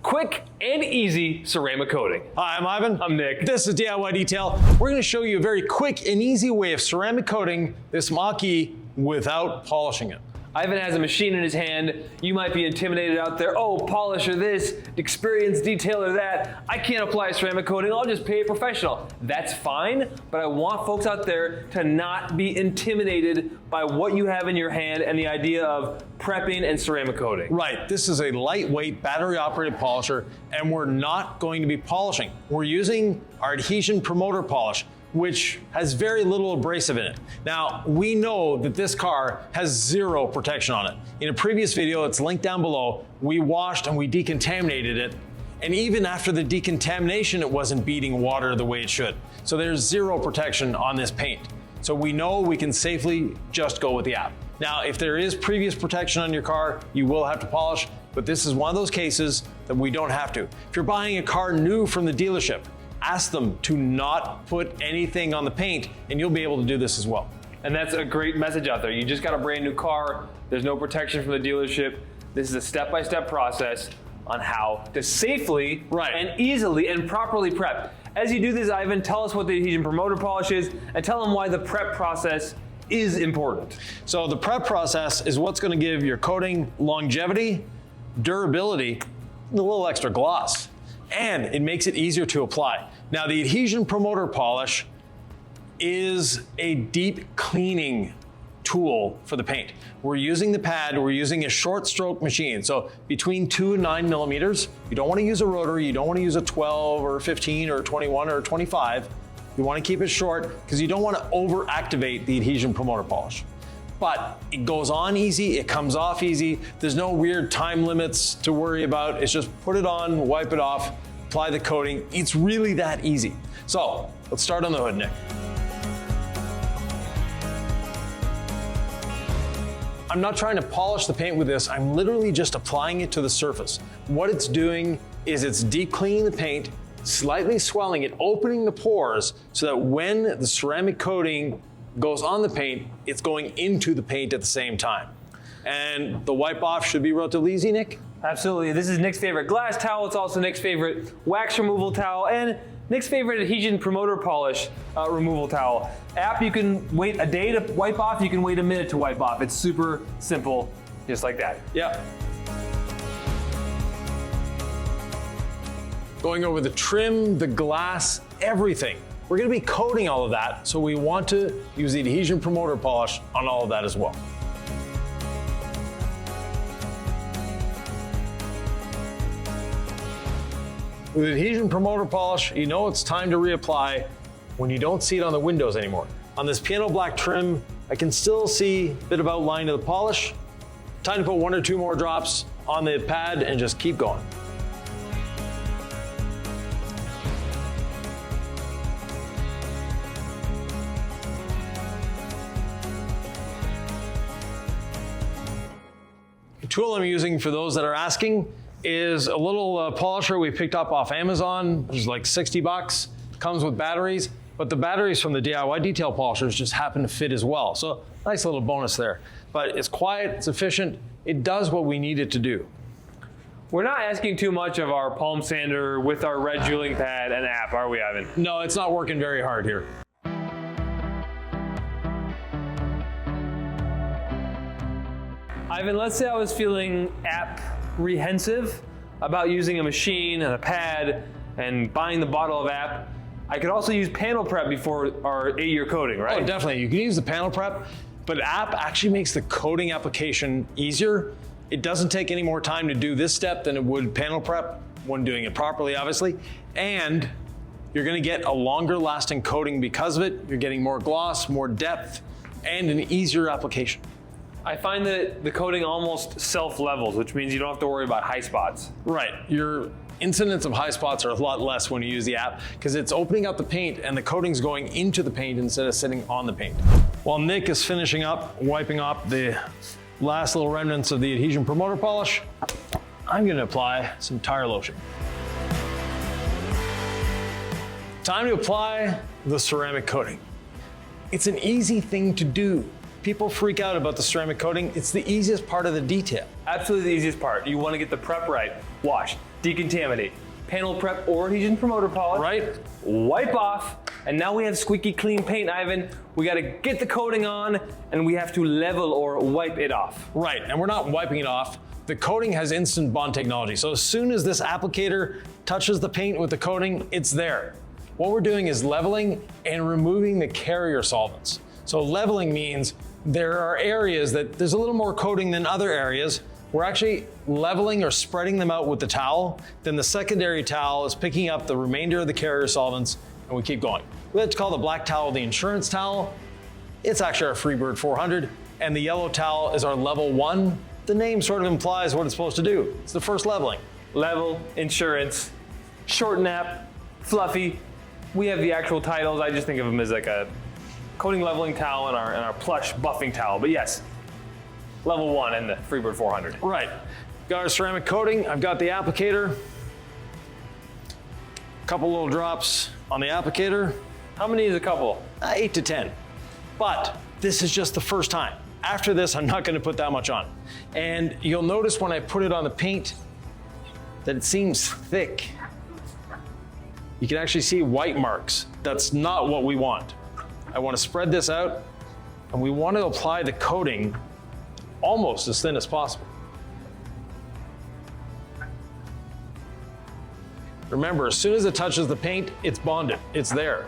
quick and easy ceramic coating. Hi, I'm Ivan. I'm Nick. This is DIY Detail. We're going to show you a very quick and easy way of ceramic coating this Mach-E without polishing it. Ivan has a machine in his hand. You might be intimidated out there. Oh, polisher this, experience detailer that. I can't apply ceramic coating. I'll just pay a professional. That's fine, but I want folks out there to not be intimidated by what you have in your hand and the idea of prepping and ceramic coating. Right, this is a lightweight battery operated polisher and we're not going to be polishing. We're using our adhesion promoter polish, which has very little abrasive in it. Now, we know that this car has zero protection on it. In a previous video, it's linked down below, we washed and we decontaminated it, and even after the decontamination, it wasn't beating water the way it should. So there's zero protection on this paint. So we know we can safely just go with the app. Now, if there is previous protection on your car, you will have to polish, but this is one of those cases that we don't have to. If you're buying a car new from the dealership, ask them to not put anything on the paint and you'll be able to do this as well. And that's a great message out there. You just got a brand new car. There's no protection from the dealership. This is a step-by-step process on how to safely and easily and properly prep. As you do this, Ivan, tell us what the adhesion promoter polish is and tell them why the prep process is important. So the prep process is what's going to give your coating longevity, durability, and a little extra gloss. And it makes it easier to apply. Now, the adhesion promoter polish is a deep cleaning tool for the paint. We're using the pad, we're using a short stroke machine. So between 2 and 9 millimeters, you don't want to use a rotary, you don't want to use a 12 or 15 or 21 or 25. You want to keep it short because you don't want to over-activate the adhesion promoter polish. But it goes on easy, it comes off easy. There's no weird time limits to worry about. It's just put it on, wipe it off, apply the coating. It's really that easy. So let's start on the hood, Nick. I'm not trying to polish the paint with this. I'm literally just applying it to the surface. What it's doing is it's deep cleaning the paint, slightly swelling it, opening the pores so that when the ceramic coating goes on the paint, it's going into the paint at the same time. And the wipe off should be relatively easy, Nick? Absolutely. This is Nick's favorite glass towel. It's also Nick's favorite wax removal towel and Nick's favorite adhesion promoter polish removal towel. App, you can wait a day to wipe off. You can wait a minute to wipe off. It's super simple, just like that. Yep. Going over the trim, the glass, everything. We're going to be coating all of that, so we want to use the adhesion promoter polish on all of that as well. With adhesion promoter polish, you know it's time to reapply when you don't see it on the windows anymore. On this piano black trim, I can still see a bit of outline of the polish. Time to put 1 or 2 more drops on the pad and just keep going. The tool I'm using for those that are asking is a little polisher we picked up off Amazon. It's like 60 bucks. Comes with batteries, but the batteries from the DIY detail polishers just happen to fit as well. So nice little bonus there. But it's quiet, it's efficient, it does what we need it to do. We're not asking too much of our palm sander with our red jeweling pad and app, are we, Ivan? No, it's not working very hard here. Ivan, let's say I was feeling apprehensive about using a machine and a pad and buying the bottle of app. I could also use panel prep before our 8-year coating, right? Oh, definitely. You can use the panel prep, but app actually makes the coating application easier. It doesn't take any more time to do this step than it would panel prep when doing it properly, obviously. And you're going to get a longer lasting coating because of it. You're getting more gloss, more depth, and an easier application. I find that the coating almost self-levels, which means you don't have to worry about high spots. Right. Your incidence of high spots are a lot less when you use the app because it's opening up the paint and the coating's going into the paint instead of sitting on the paint. While Nick is finishing up, wiping off the last little remnants of the adhesion promoter polish, I'm going to apply some tire lotion. Time to apply the ceramic coating. It's an easy thing to do. People freak out about the ceramic coating. It's the easiest part of the detail. Absolutely the easiest part. You want to get the prep right. Wash, decontaminate. Panel prep or adhesion promoter polish. Right. Wipe off, and now we have squeaky clean paint, Ivan. We gotta get the coating on, and we have to level or wipe it off. Right, and we're not wiping it off. The coating has instant bond technology, so as soon as this applicator touches the paint with the coating, it's there. What we're doing is leveling and removing the carrier solvents. So leveling means there are areas that there's a little more coating than other areas. We're actually leveling or spreading them out with the towel. Then the secondary towel is picking up the remainder of the carrier solvents, and we keep going. We like to call the black towel the insurance towel. It's actually our Freebird 400, and the yellow towel is our level 1. The name sort of implies what it's supposed to do. It's the first leveling. Level, insurance, short nap, fluffy. We have the actual titles. I just think of them as like a coating leveling towel and our plush buffing towel. But yes, level 1 in the Freebird 400. Right. Got our ceramic coating. I've got the applicator. A couple little drops on the applicator. How many is a couple? 8 to 10. But this is just the first time. After this, I'm not going to put that much on. And you'll notice when I put it on the paint that it seems thick. You can actually see white marks. That's not what we want. I want to spread this out, and we want to apply the coating almost as thin as possible. Remember, as soon as it touches the paint, it's bonded, it's there.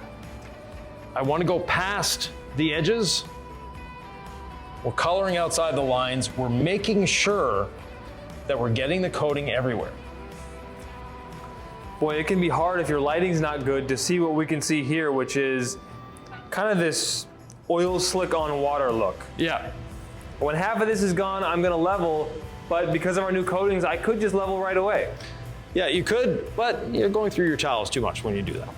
I want to go past the edges. We're coloring outside the lines. We're making sure that we're getting the coating everywhere. Boy, it can be hard if your lighting's not good to see what we can see here, which is kind of this oil slick on water look. Yeah. When half of this is gone, I'm gonna level, but because of our new coatings, I could just level right away. Yeah, you could, but you're going through your towels too much when you do that.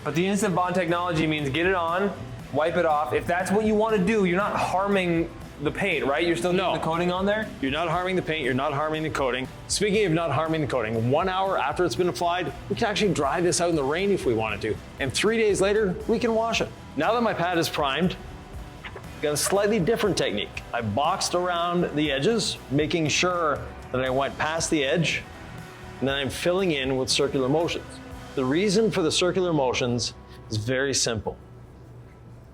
But the instant bond technology means get it on, wipe it off. If that's what you want to do, you're not harming the paint, right? You're still getting the coating on there? You're not harming the paint, you're not harming the coating. Speaking of not harming the coating, 1 hour after it's been applied, we can actually dry this out in the rain if we wanted to. And 3 days later, we can wash it. Now that my pad is primed, I've got a slightly different technique. I boxed around the edges, making sure that I went past the edge, and then I'm filling in with circular motions. The reason for the circular motions is very simple.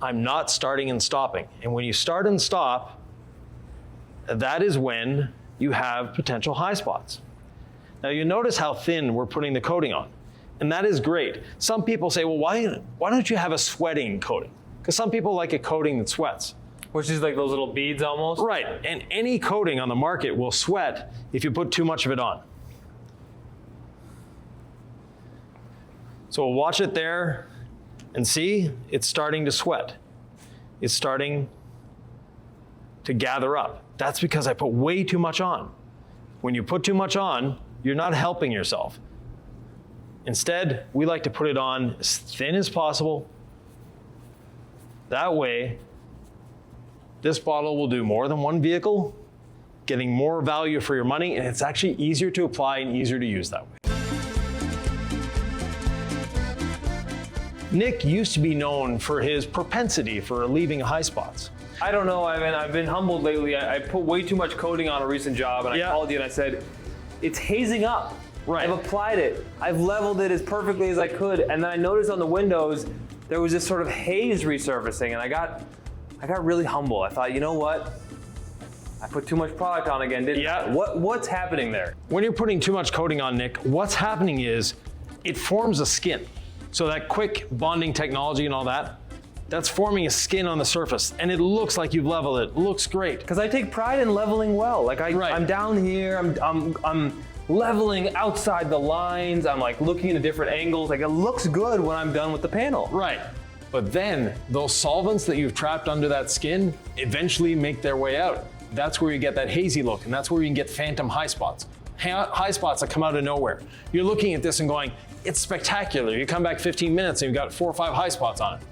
I'm not starting and stopping. And when you start and stop, that is when you have potential high spots. Now you notice how thin we're putting the coating on. And that is great. Some people say, well, why don't you have a sweating coating? Because some people like a coating that sweats. Which is like those little beads almost? Right, and any coating on the market will sweat if you put too much of it on. So we'll watch it there and see it's starting to sweat. It's starting to gather up. That's because I put way too much on. When you put too much on, you're not helping yourself. Instead, we like to put it on as thin as possible. That way, this bottle will do more than one vehicle, getting more value for your money, and it's actually easier to apply and easier to use that way. Nick used to be known for his propensity for leaving high spots. I don't know, Ivan. I've been humbled lately. I put way too much coating on a recent job, and I called you and I said, it's hazing up. Right. I've applied it. I've leveled it as perfectly as I could, and then I noticed on the windows there was this sort of haze resurfacing, and I got really humble. I thought, you know what? I put too much product on again, didn't I? What's happening there? When you're putting too much coating on, Nick, what's happening is it forms a skin. So that quick bonding technology and all that, that's forming a skin on the surface, and it looks like you've leveled it. It looks great. Because I take pride in leveling well. Like I'm down here, I'm leveling outside the lines. I'm like looking into different angles. Like it looks good when I'm done with the panel. Right. But then those solvents that you've trapped under that skin eventually make their way out. That's where you get that hazy look, and that's where you can get phantom high spots. High spots that come out of nowhere. You're looking at this and going, it's spectacular. You come back 15 minutes and you've got 4 or 5 high spots on it.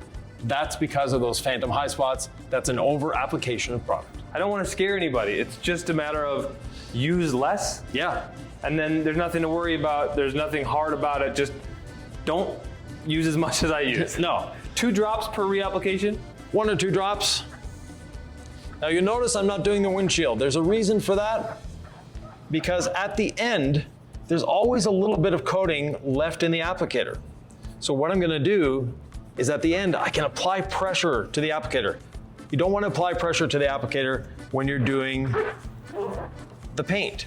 That's because of those phantom high spots. That's an over application of product. I don't want to scare anybody. It's just a matter of use less. Yeah. And then there's nothing to worry about. There's nothing hard about it. Just don't use as much as I use. No. 2 drops per reapplication? 1 or 2 drops. Now you notice I'm not doing the windshield. There's a reason for that. Because at the end, there's always a little bit of coating left in the applicator. So what I'm gonna do is at the end, I can apply pressure to the applicator. You don't want to apply pressure to the applicator when you're doing the paint.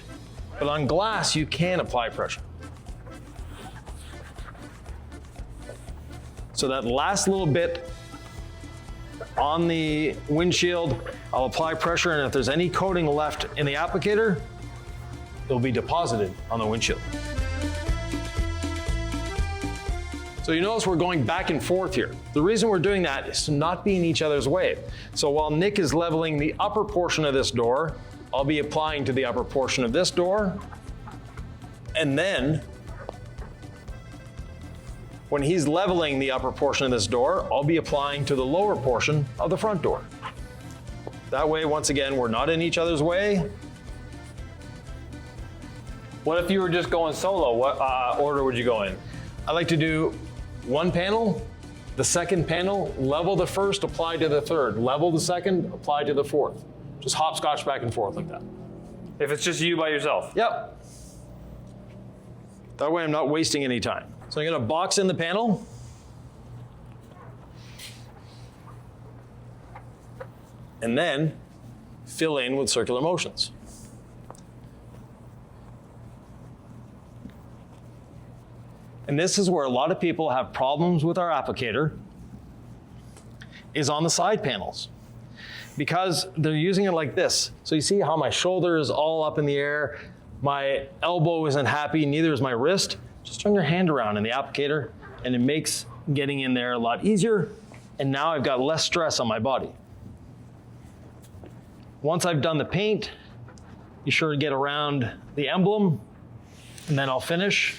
But on glass, you can apply pressure. So that last little bit on the windshield, I'll apply pressure, and if there's any coating left in the applicator, it'll be deposited on the windshield. So you notice we're going back and forth here. The reason we're doing that is to not be in each other's way. So while Nick is leveling the upper portion of this door, I'll be applying to the upper portion of this door. And then when he's leveling the upper portion of this door, I'll be applying to the lower portion of the front door. That way, once again, we're not in each other's way. What if you were just going solo? What order would you go in? I like to do one panel, the second panel, level the first, apply to the third, level the second, apply to the fourth. Just hopscotch back and forth like that. If it's just you by yourself? Yep. That way I'm not wasting any time. So I'm gonna box in the panel. And then fill in with circular motions. And this is where a lot of people have problems with our applicator, is on the side panels. Because they're using it like this. So you see how my shoulder is all up in the air, my elbow isn't happy, neither is my wrist. Just turn your hand around in the applicator and it makes getting in there a lot easier. And now I've got less stress on my body. Once I've done the paint, be sure to get around the emblem, and then I'll finish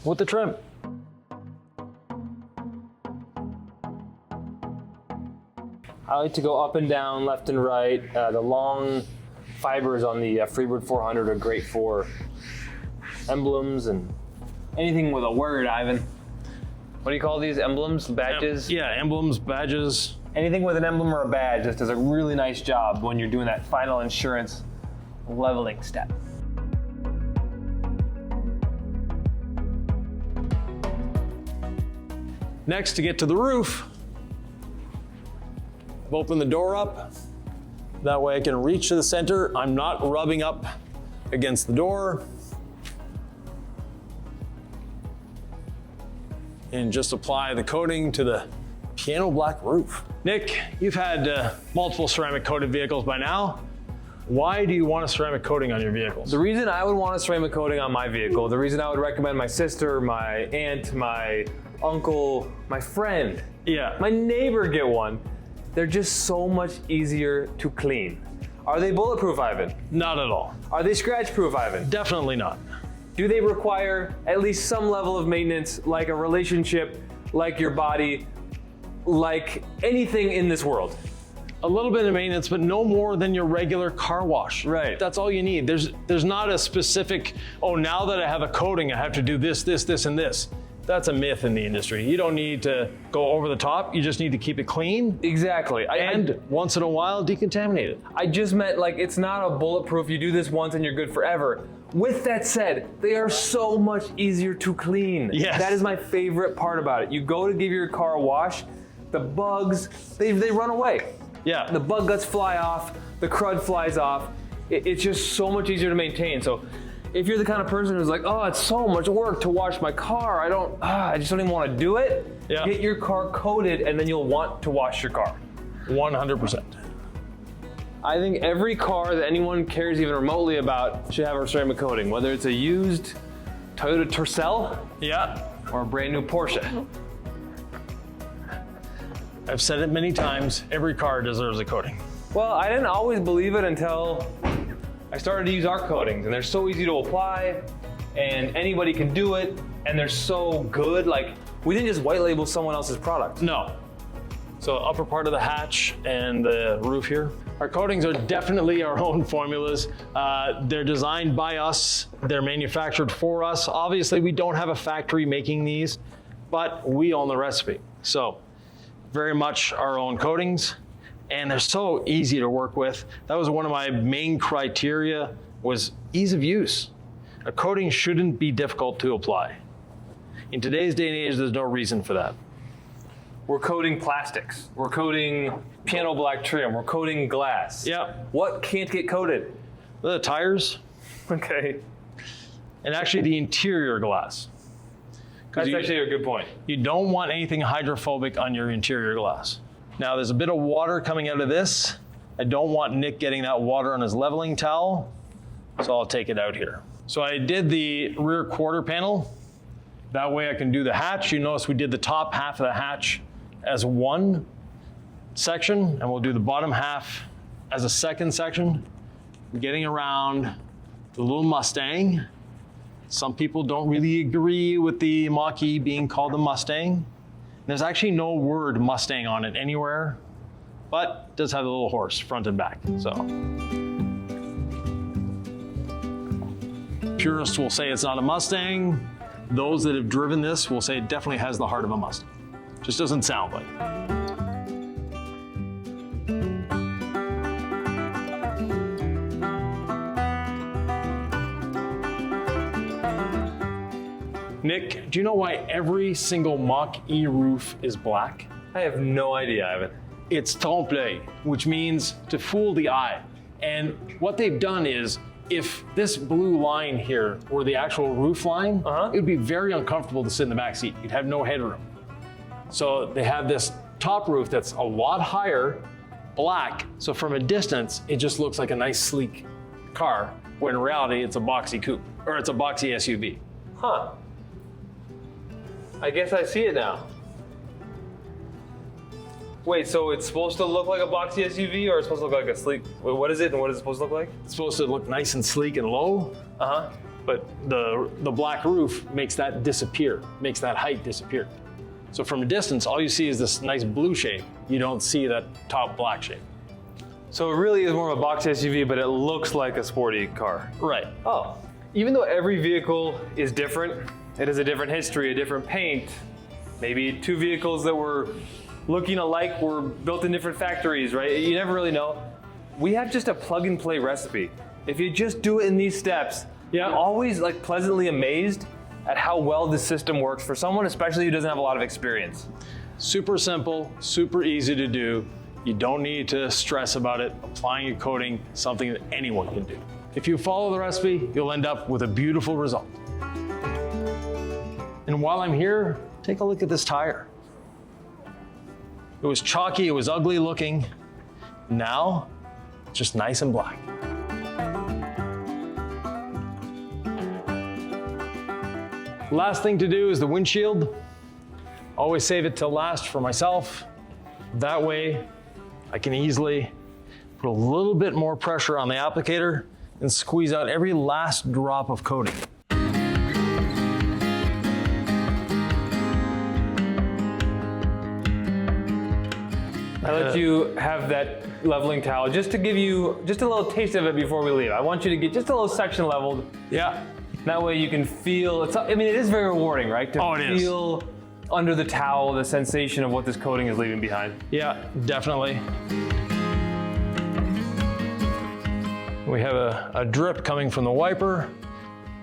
with the trim. I like to go up and down, left and right. The long fibers on the Freebird 400 are great for emblems and anything with a word, Ivan. What do you call these? Emblems? Badges? Yeah, emblems, badges. Anything with an emblem or a badge just does a really nice job when you're doing that final insurance leveling step. Next, to get to the roof, I've opened the door up. That way I can reach to the center. I'm not rubbing up against the door. And just apply the coating to the piano black roof. Nick, you've had multiple ceramic coated vehicles by now. Why do you want a ceramic coating on your vehicles? The reason I would want a ceramic coating on my vehicle, the reason I would recommend my sister, my aunt, my uncle, my friend, my neighbor get one, they're just so much easier to clean. Are they bulletproof, Ivan? Not at all. Are they scratch proof, Ivan? Definitely not. Do they require at least some level of maintenance, like a relationship, like your body, like anything in this world? A little bit of maintenance, but no more than your regular car wash. Right. That's all you need. There's not a specific, oh, now that I have a coating, I have to do this, this, this, and this. That's a myth in the industry. You don't need to go over the top. You just need to keep it clean. Exactly. And once in a while, decontaminate it. I just meant, like, it's not a bulletproof, you do this once and you're good forever. With that said, they are so much easier to clean. Yes. That is my favorite part about it. You go to give your car a wash, the bugs, they run away. Yeah. The bug guts fly off, the crud flies off. It's just so much easier to maintain. So if you're the kind of person who's like, oh, it's so much work to wash my car, I just don't even want to do it, get your car coated and then you'll want to wash your car. 100%. I think every car that anyone cares even remotely about should have a ceramic coating, whether it's a used Toyota Tercel or a brand new Porsche. I've said it many times, every car deserves a coating. Well, I didn't always believe it until I started to use our coatings, and they're so easy to apply, and anybody can do it, and they're so good. Like, we didn't just white label someone else's product. No. So upper part of the hatch and the roof here. Our coatings are definitely our own formulas. They're designed by us. They're manufactured for us. Obviously, we don't have a factory making these, but we own the recipe. So very much our own coatings, and they're so easy to work with. That was one of my main criteria, was ease of use. A coating shouldn't be difficult to apply. In today's day and age, there's no reason for that. We're coating plastics. We're coating piano black trim. We're coating glass. Yeah. What can't get coated? The tires, Okay. and actually the interior glass. That's actually a good point. You don't want anything hydrophobic on your interior glass. Now there's a bit of water coming out of this. I don't want Nick getting that water on his leveling towel, so I'll take it out here. So I did the rear quarter panel. That way I can do the hatch. You notice we did the top half of the hatch as one section, and we'll do the bottom half as a second section. Getting around the little Mustang. Some people don't really agree with the Mach-E being called the Mustang. There's actually no word Mustang on it anywhere, but it does have the little horse front and back. So purists will say it's not a Mustang. Those that have driven this will say it definitely has the heart of a Mustang. Just doesn't sound like it. Nick, do you know why every single Mach-E roof is black? I have no idea, Ivan. It's trompe-l'œil, which means to fool the eye. And what they've done is, if this blue line here were the actual roof line, it would be very uncomfortable to sit in the back seat. You'd have no headroom. So they have this top roof that's a lot higher, black. So from a distance, it just looks like a nice sleek car, when in reality, it's a boxy coupe, or it's a boxy SUV. Huh. I guess I see it now. Wait, so it's supposed to look like a boxy SUV, or it's supposed to look like a sleek? Wait, what is it, and what is it supposed to look like? It's supposed to look nice and sleek and low. But the black roof makes that disappear, makes that height disappear. So from a distance, all you see is this nice blue shape. You don't see that top black shape. So it really is more of a boxy SUV, but it looks like a sporty car. Right. Oh, even though every vehicle is different, it has a different history, a different paint. Maybe two vehicles that were looking alike were built in different factories, right? You never really know. We have just a plug and play recipe. If you just do it in these steps, I'm always like pleasantly amazed at how well this system works for someone, especially who doesn't have a lot of experience. Super simple, super easy to do. You don't need to stress about it. Applying a coating, something that anyone can do. If you follow the recipe, you'll end up with a beautiful result. And while I'm here, take a look at this tire. It was chalky, it was ugly looking. Now, it's just nice and black. Last thing to do is the windshield. Always save it till last for myself. That way, I can easily put a little bit more pressure on the applicator and squeeze out every last drop of coating. I let you have that leveling towel just to give you just a little taste of it before we leave. I want you to get just a little section leveled. Yeah. That way you can feel, I mean, it is very rewarding, right? To feel under the towel the sensation of what this coating is leaving behind. Yeah, definitely. We have a drip coming from the wiper.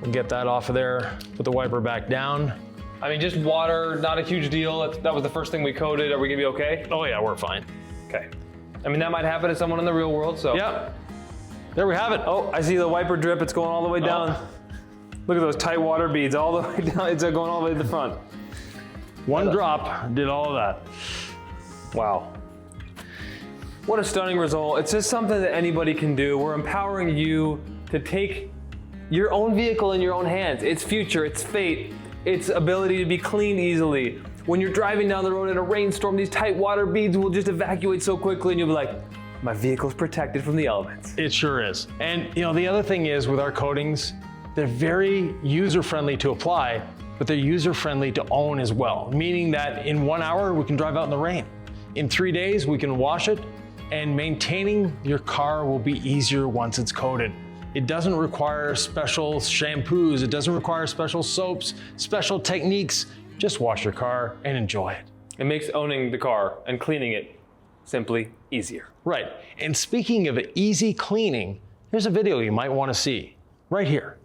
We'll get that off of there, put the wiper back down. I mean, just water, not a huge deal. That was the first thing we coated. Are we gonna be okay? Oh yeah, we're fine. Okay. I mean, that might happen to someone in the real world, so. Yeah, there we have it. Oh, I see the wiper drip. It's going all the way down. Look at those tight water beads all the way down. It's going all the way to the front. One drop did all of that. Wow. What a stunning result. It's just something that anybody can do. We're empowering you to take your own vehicle in your own hands. Its future, its fate, its ability to be cleaned easily. When you're driving down the road in a rainstorm, these tight water beads will just evacuate so quickly and you'll be like, my vehicle's protected from the elements. It sure is. And you know, the other thing is with our coatings, they're very user-friendly to apply, but they're user-friendly to own as well. Meaning that in 1 hour, we can drive out in the rain. In 3 days, we can wash it, and maintaining your car will be easier once it's coated. It doesn't require special shampoos. It doesn't require special soaps, special techniques. Just wash your car and enjoy it. It makes owning the car and cleaning it simply easier. Right, and speaking of easy cleaning, here's a video you might want to see right here.